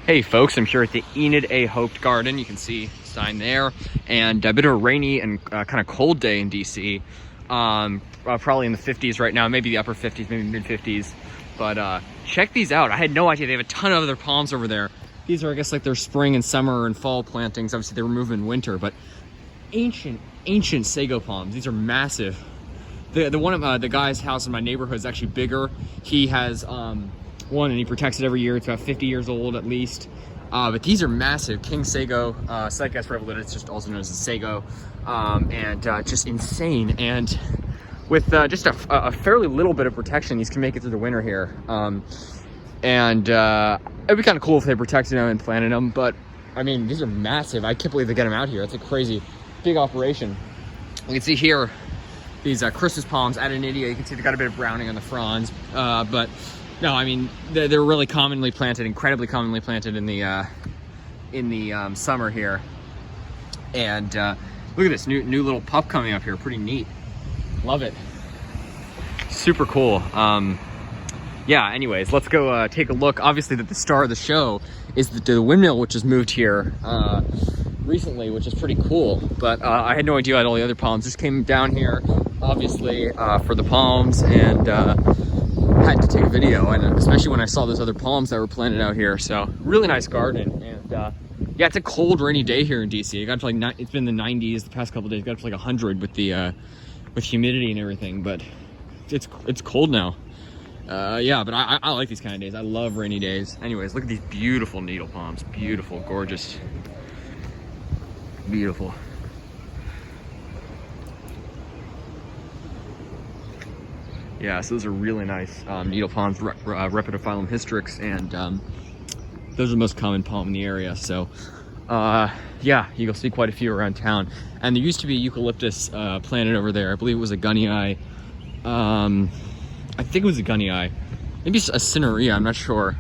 Hey folks, I'm here at the Enid A Haupt Garden. You can see the sign there, and a bit of a rainy and kind of cold day in DC. Probably in the 50s right now, maybe the upper 50s, maybe mid 50s. But check these out. I had no idea. They have a ton of other palms over there. These are, I guess, like their spring and summer and fall plantings. Obviously they were moving in winter, but ancient sago palms. These are massive. The one of the guy's house in my neighborhood is actually bigger. He has one and he protects it every year. It's about 50 years old at least. But these are massive. King Sago, Cycas revolute, it's just also known as the Sago. And just insane. And with just a fairly little bit of protection, these can make it through the winter here. It'd be kind of cool if they protected them and planted them. But I mean, these are massive. I can't believe they get them out here. It's a crazy big operation. You can see here these Christmas palms at Enid A. You can see they got a bit of browning on the fronds. But no, I mean, they're really commonly planted, incredibly commonly planted in the summer here. And look at this new little pup coming up here. Pretty neat. Love it. Super cool. Yeah, anyways, let's go take a look. Obviously, the star of the show is the windmill, which has moved here recently, which is pretty cool. But I had no idea about all the other palms. Just came down here, obviously, for the palms, and had to take a video, and especially when I saw those other palms that were planted out here. So really nice garden. And yeah, it's a cold, rainy day here in DC. It got to like it's been in the 90s the past couple of days. It got to like 100 with the with humidity and everything, but it's cold now. Yeah, but I like these kind of days. I love rainy days. Anyways, look at these beautiful needle palms. Beautiful, gorgeous, beautiful. Yeah, so those are really nice needle palms, Rhepidophyllum hystrix, and those are the most common palm in the area. So yeah, you'll see quite a few around town. And there used to be eucalyptus planted over there. I believe it was a gunnii. I think it was a gunnii, maybe a cineraria, I'm not sure.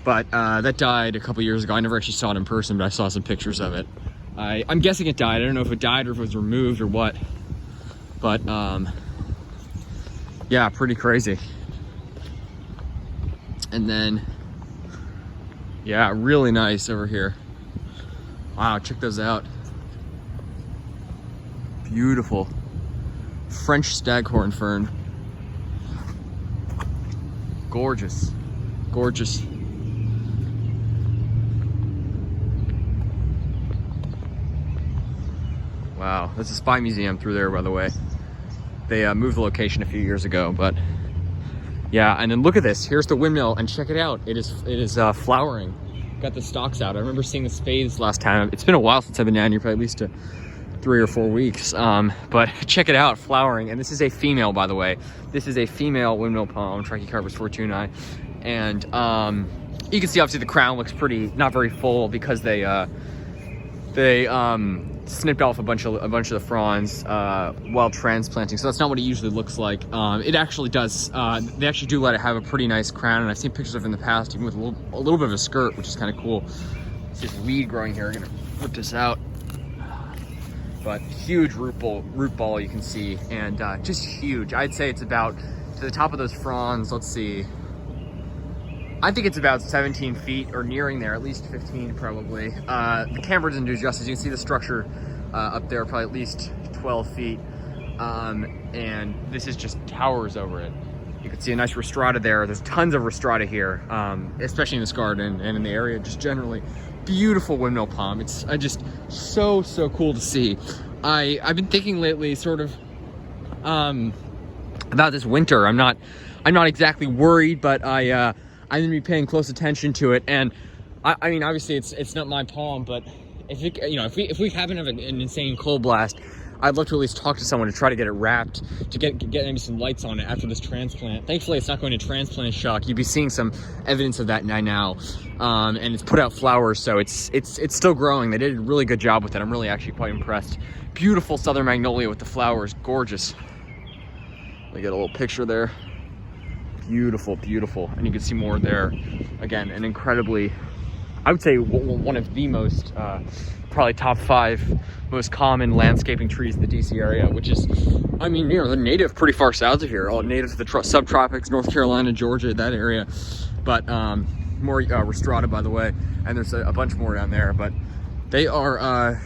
But that died a couple years ago. I never actually saw it in person, but I saw some pictures of it. I'm guessing it died. I don't know if it died or if it was removed or what. But yeah, pretty crazy. And then, yeah, really nice over here. Wow, check those out. Beautiful. French Staghorn fern. Gorgeous, gorgeous. Wow, there's a spy museum through there, by the way. They moved the location a few years ago, but yeah. And then look at this. Here's the windmill, and check it out. It is flowering. Got the stalks out. I remember seeing the spades last time. It's been a while since I've been down here, probably at least 3 or 4 weeks. But check it out, flowering. And this is a female, by the way. This is a female windmill palm, Trachycarpus fortunei. And you can see obviously the crown looks pretty, not very full, because they snipped off a bunch of the fronds while transplanting. So that's not what it usually looks like. It actually does. They actually do let it have a pretty nice crown, and I've seen pictures of it in the past, even with a little bit of a skirt, which is kind of cool. It's this weed growing here. I'm gonna flip this out. But huge root ball you can see, and just huge. I'd say it's about to the top of those fronds. Let's see. I think it's about 17 feet or nearing there, at least 15 probably. The camera doesn't do justice. You can see the structure up there, probably at least 12 feet. And this is just towers over it. You can see a nice rostrata there. There's tons of rostrata here, especially in this garden and in the area just generally. Beautiful windmill palm. It's just so cool to see. I've been thinking lately sort of about this winter. I'm not exactly worried, but I'm gonna be paying close attention to it. And I mean, obviously it's not my palm, but if we happen to have an insane cold blast, I'd love to at least talk to someone to try to get it wrapped, to get maybe some lights on it after this transplant. Thankfully, it's not going to transplant shock. You'd be seeing some evidence of that now. And it's put out flowers, so it's still growing. They did a really good job with it. I'm really actually quite impressed. Beautiful southern magnolia with the flowers, gorgeous. Let me get a little picture there. Beautiful, beautiful. And you can see more there. Again, an incredibly, I would say one of the most, probably top 5 most common landscaping trees in the DC area, which is, I mean, they're native pretty far south of here, all native to the subtropics, North Carolina, Georgia, that area. But more Rostrata, by the way, and there's a bunch more down there, but they are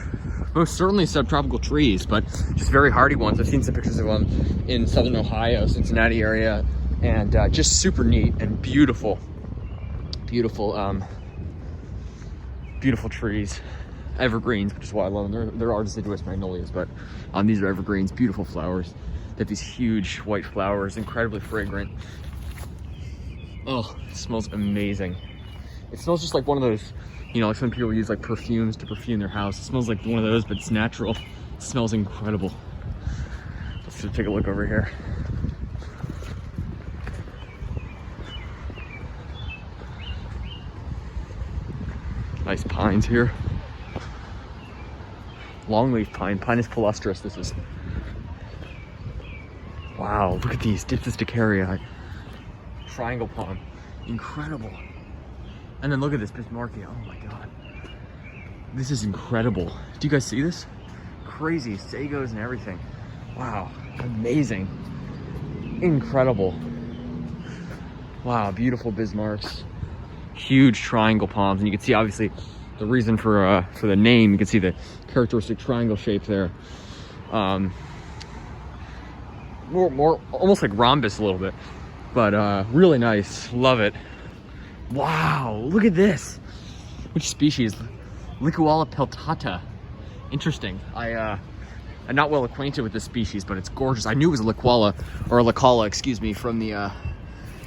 most certainly subtropical trees, but just very hardy ones. I've seen some pictures of them in southern Ohio, Cincinnati area, and just super neat and beautiful, beautiful, beautiful trees. Evergreens, which is why I love them. There are deciduous magnolias, but these are evergreens, beautiful flowers. They have these huge white flowers, incredibly fragrant. Oh, it smells amazing. It smells just like one of those, you know, like some people use like perfumes to perfume their house. It smells like one of those, but it's natural. It smells incredible. Let's just take a look over here. Nice pines here. Longleaf pine, Pinus palustris, this is. Wow, look at these, Dipsisticarea. Triangle palm, incredible. And then look at this Bismarckia, oh my God. This is incredible. Do you guys see this? Crazy, sagos and everything. Wow, amazing. Incredible. Wow, beautiful Bismarcks. Huge triangle palms, and you can see obviously the reason for the name. You can see the characteristic triangle shape there. More almost like rhombus a little bit, but really nice. Love it. Wow, look at this. Which species? Licuala peltata. Interesting. I'm not well acquainted with this species, but it's gorgeous. I knew it was a licuala, or a licala, excuse me, from the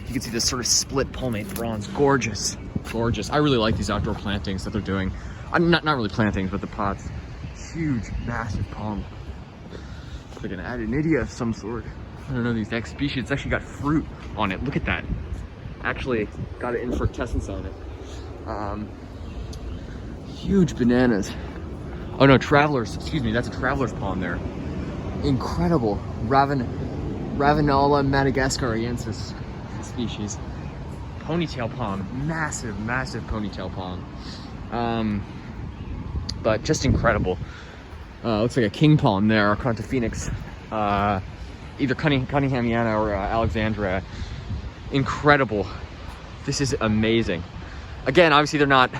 you can see this sort of split palmate bronze. Gorgeous, gorgeous. I really like these outdoor plantings that they're doing. Not really plantings, but the pots. Huge, massive palm. It's like an Adenidia of some sort. I don't know the exact species. It's actually got fruit on it. Look at that. Actually got an infructescence on it. Huge bananas. Oh no, travelers. Excuse me, that's a traveler's palm there. Incredible. Ravinola madagascariensis species. Ponytail palm, massive ponytail palm. But just incredible. Looks like a king palm there, Acronta phoenix, either Cunninghamiana or Alexandra. Incredible. This is amazing. Again, obviously they're not,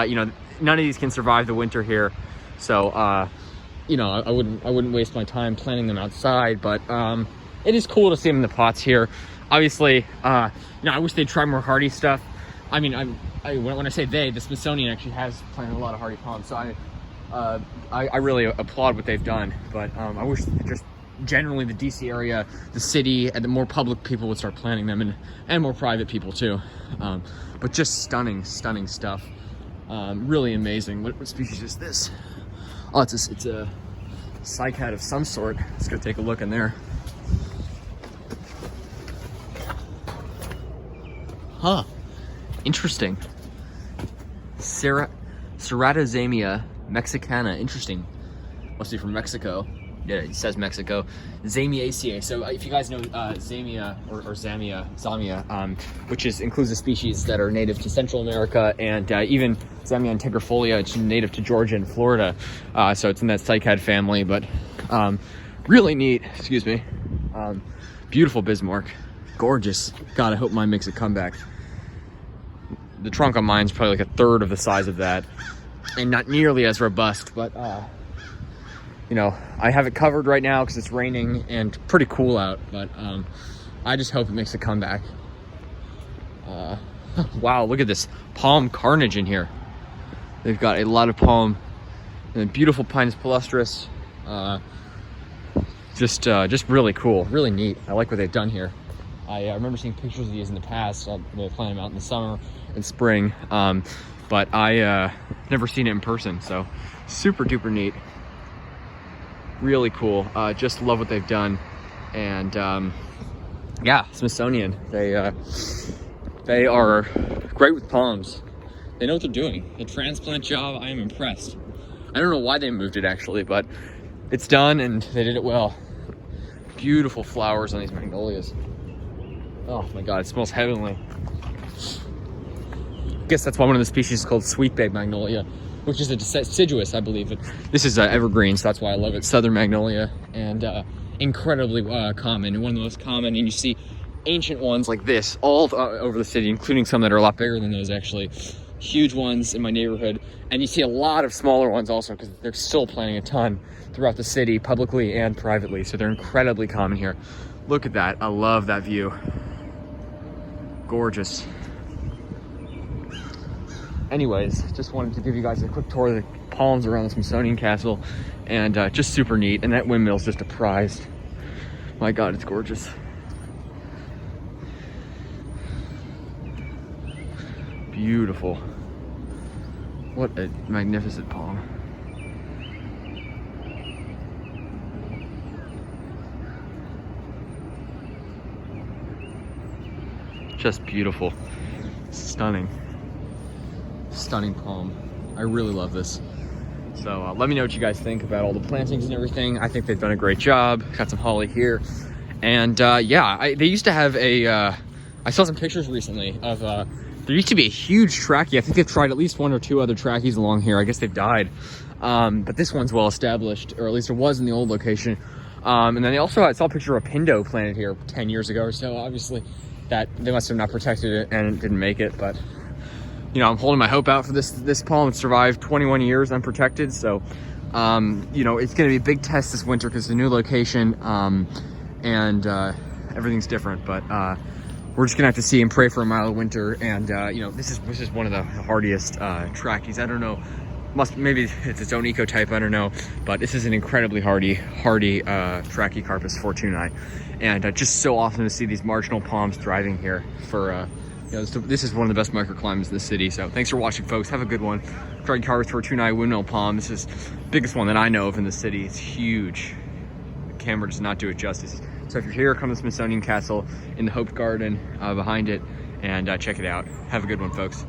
you know, none of these can survive the winter here, so you know, I wouldn't waste my time planting them outside. But it is cool to see them in the pots here. Obviously, you know, I wish they'd try more hardy stuff. I mean, when I say they, the Smithsonian actually has planted a lot of hardy palms, so I really applaud what they've done. But I wish just generally the DC area, the city, and the more public people would start planting them, and more private people too. But just stunning stuff. Really amazing. What species is this? Oh, it's a cycad of some sort. Let's go take a look in there. Huh. Interesting. Ceratozamia mexicana. Interesting. Must be from Mexico. Yeah, it says Mexico. Zamiaceae. So if you guys know Zamia or Zamia, which includes the species that are native to Central America, and even Zamia integrifolia, it's native to Georgia and Florida. So it's in that cycad family, but really neat. Excuse me. Beautiful Bismarck. Gorgeous. God, I hope mine makes a comeback. The trunk on mine's probably like a third of the size of that, and not nearly as robust, but you know, I have it covered right now because it's raining and pretty cool out, but I just hope it makes a comeback. Wow, look at this palm carnage in here. They've got a lot of palm and beautiful Pinus palustris. Just really cool, really neat. I like what they've done here. I remember seeing pictures of these in the past. They plant them out in the summer and spring, but I never seen it in person, so super duper neat. Really cool. Just love what they've done. And yeah, Smithsonian, they are great with palms. They know what they're doing. The transplant job, I am impressed. I don't know why they moved it actually, but it's done and they did it well. Beautiful flowers on these magnolias. Oh my God, it smells heavenly. I guess that's why one of the species is called sweetbabe magnolia, which is a deciduous, I believe. But this is evergreen, so that's why I love it. Southern magnolia, and incredibly common, and one of the most common. And you see ancient ones like this all over the city, including some that are a lot bigger than those actually. Huge ones in my neighborhood, and you see a lot of smaller ones also because they're still planting a ton throughout the city, publicly and privately, so they're incredibly common here. Look at that. I love that view. Gorgeous. Anyways, just wanted to give you guys a quick tour of the palms around the Smithsonian Castle, and just super neat. And that windmill's just a prize. My God, it's gorgeous. Beautiful. What a magnificent palm. Just beautiful. Stunning. Stunning palm. I really love this. So let me know what you guys think about all the plantings and everything. I think they've done a great job. Got some holly here. And yeah, they used to have a, I saw some pictures recently of, there used to be a huge trachea. I think they've tried at least 1 or 2 other tracheas along here. I guess they've died. But this one's well established, or at least it was in the old location. And then they also, I saw a picture of a pindo planted here 10 years ago or so. Obviously that they must have not protected it and didn't make it, but you know, I'm holding my hope out for this palm. It survived 21 years unprotected. So, you know, it's going to be a big test this winter because it's a new location, and everything's different, but we're just gonna have to see and pray for a mild winter. And you know, this is one of the hardiest tracheas. I don't know, maybe it's its own ecotype, I don't know, but this is an incredibly hardy Trachycarpus fortunei, and just so awesome to see these marginal palms thriving here. For you know, this is one of the best microclimates in the city. So thanks for watching, folks. Have a good one. Trachycarpus fortunei Windmill Palm. This is the biggest one that I know of in the city. It's huge. The camera does not do it justice. So if you're here, come to Smithsonian Castle in the Haupt Garden behind it, and check it out. Have a good one, folks.